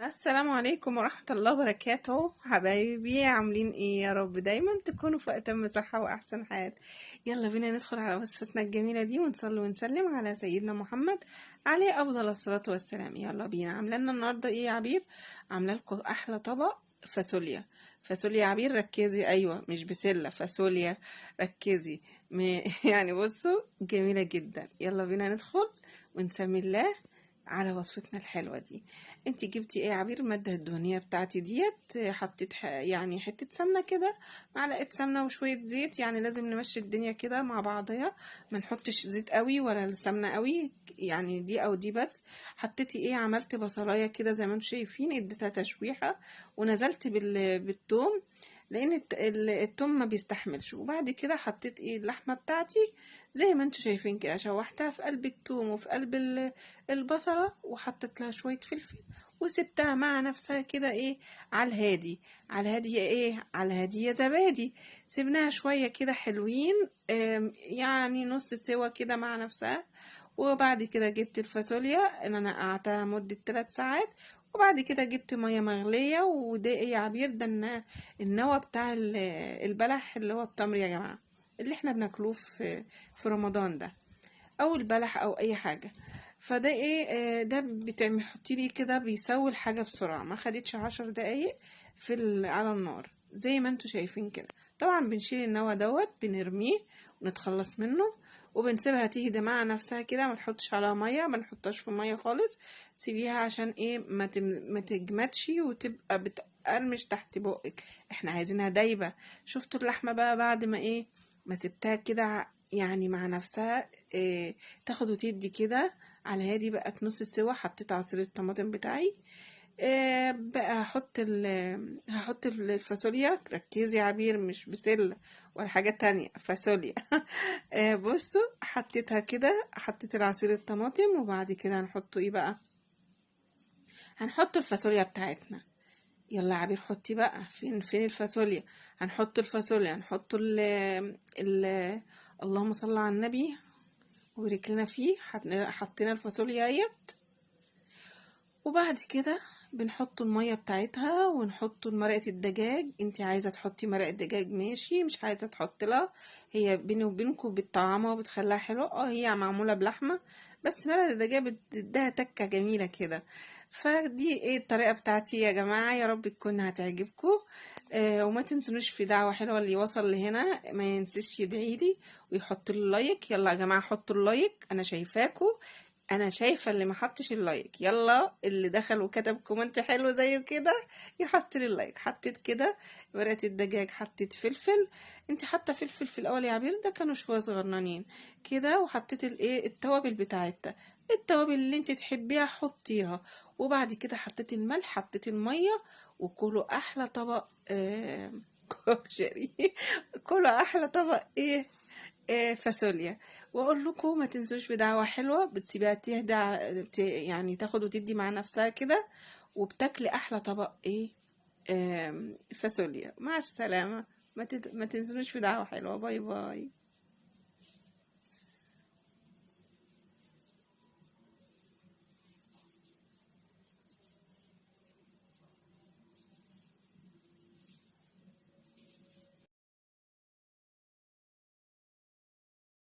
السلام عليكم ورحمة الله وبركاته. حبايبي عاملين ايه؟ يا رب دايما تكونوا في أتم صحة وأحسن حال. يلا بينا ندخل على وصفتنا الجميلة دي ونصلي ونسلم على سيدنا محمد عليه أفضل الصلاة والسلام. يلا بينا. عاملة لنا النهاردة ايه يا عبير؟ عاملة لكم أحلى طبق فاصوليا. فاصوليا يا عبير ركزي، أيوة مش بسلة، فاصوليا ركزي. يعني بصوا جميلة جدا. يلا بينا ندخل ونسمي الله على وصفتنا الحلوة دي. انت جبتي ايه يا عبير؟ المادة الدهنية بتاعتي ديت حطيت يعني حتة سمنة كده، معلقة سمنة وشوية زيت، يعني لازم نمشي الدنيا كده مع بعضها، ما نحطش زيت قوي ولا سمنة قوي، يعني دي او دي بس. حطيتي ايه؟ عملت بصلاية كده زي ما انتم شايفين، اديتها تشويحة ونزلت بالثوم لان الثوم ما بيستحملش. وبعد كده حطيت ايه؟ اللحمة بتاعتي زي ما انتم شايفين كده، شوحتها في قلب الثوم وفي قلب البصلة، وحطيت لها شوية فلفل وسبتها مع نفسها كده ايه، على الهادي. على الهادي ايه؟ على الهادي يا زبادي. سيبناها شوية كده حلوين، يعني نص سوا كده مع نفسها. وبعد كده جبت الفاصوليا ان انا نقعتها مدة 3 ساعات. وبعد كده جبت مية مغلية. وده ايه يا عبير؟ ده النوى بتاع البلح اللي هو التمر يا جماعة، اللي احنا بناكلوه في رمضان ده، او البلح او اي حاجة. فده ايه؟ ده بتعمل حطي لي كده، بيسوي الحاجة بسرعة، ما خدتش 10 دقايق على النار زي ما انتوا شايفين كده. طبعا بنشيل النوى دوت، بنرميه ونتخلص منه، وبنسيبها تهدى مع نفسها كده. ما تحطش عليها ميه، ما نحطهاش في ميه خالص. سيبيها عشان ايه؟ ما تجمدش وتبقى بتقرمش تحت بقك. احنا عايزينها دايبه. شفتوا اللحمه بقى بعد ما ايه؟ ما سبتها كده يعني مع نفسها، إيه، تاخد وتدي كده على هادي، بقت نص سوا. حطيت عصير الطماطم بتاعي. بقى هحط الفاصوليا. ركزي يا عبير، مش بسلة ولا حاجة تانية، فاصوليا. بصوا حطيتها كده، حطيت العصير الطماطم. وبعد كده هنحطه ايه بقى؟ هنحط الفاصوليا بتاعتنا. يلا يا عبير حطي بقى. فين الفاصوليا؟ هنحط الفاصوليا، هنحط ال اللهم صل على النبي وبارك لنا فيه. حطينا الفاصوليا اهيت. وبعد كده بنحط المية بتاعتها ونحط مرقة الدجاج. انت عايزة تحطي مرقة دجاج ماشي، مش عايزة تحط لها. هي بيني وبينكم بتطعمها وبتخليها حلوة. هي معمولة بلحمة، بس مرقة الدجاج بتديها تكة جميلة كده. فدي ايه الطريقة بتاعتي يا جماعة، يا رب تكون هتعجبكم. وما تنسونوش في دعوة حلوة، اللي وصل لهنا ما ينسيش يدعيلي ويحط لي لايك. يلا يا جماعة حطوا اللايك، انا شايفاكم، انا شايفه اللي ما حطش اللايك. يلا اللي دخل وكتب كومنت حلو زيه كده يحط لي اللايك. حطيت كده ورقه الدجاج، حطيت فلفل. انت حاطه فلفل في الاول يا عبير؟ ده كانوا شويه صغننين كده. وحطيت الايه؟ التوابل بتاعتها، التوابل اللي انت تحبيها حطيها. وبعد كده حطيت الملح، حطيت الميه. وكلوا احلى طبق كشري. كلوا احلى طبق ايه؟ فاصوليا. واقول لكم ما تنسوش بدعوة حلوة، بتسيبها تهدى يعني تاخد وتدي مع نفسها كده، وبتاكلي احلى طبق ايه؟ فاصوليا. مع السلامة. ما تنسوش بدعوة حلوة. باي باي.